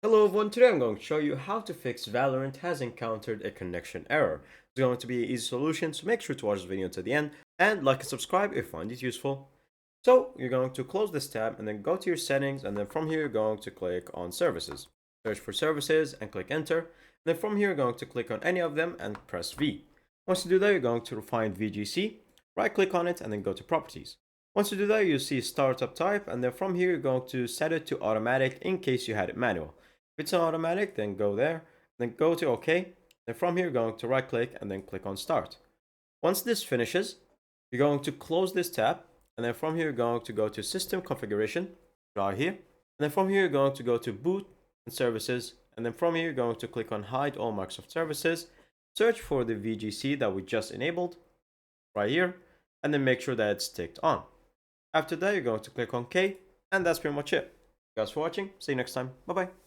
Hello everyone, today I'm going to show you how to fix Valorant has encountered a connection error. It's going to be an easy solution, so make sure to watch this video to the end and like and subscribe if you find it useful. So you're going to close this tab and then go to your settings, and then from here you're going to click on services. Search for services and click enter. And then from here you're going to click on any of them and press V. Once you do that, you're going to find VGC, right click on it and then go to properties. Once you do that, you'll see startup type, and then from here you're going to set it to automatic in case you had it manual. If it's automatic, then go there, then go to OK. Then from here, you're going to right click and then click on start. Once this finishes, you're going to close this tab, and then from here, you're going to go to system configuration, right here. And then from here, you're going to go to boot and services, and then from here, you're going to click on hide all Microsoft services, search for the VGC that we just enabled right here, and then make sure that it's ticked on. After that, you're going to click on OK, and that's pretty much it. Thanks for watching. See you next time. Bye bye.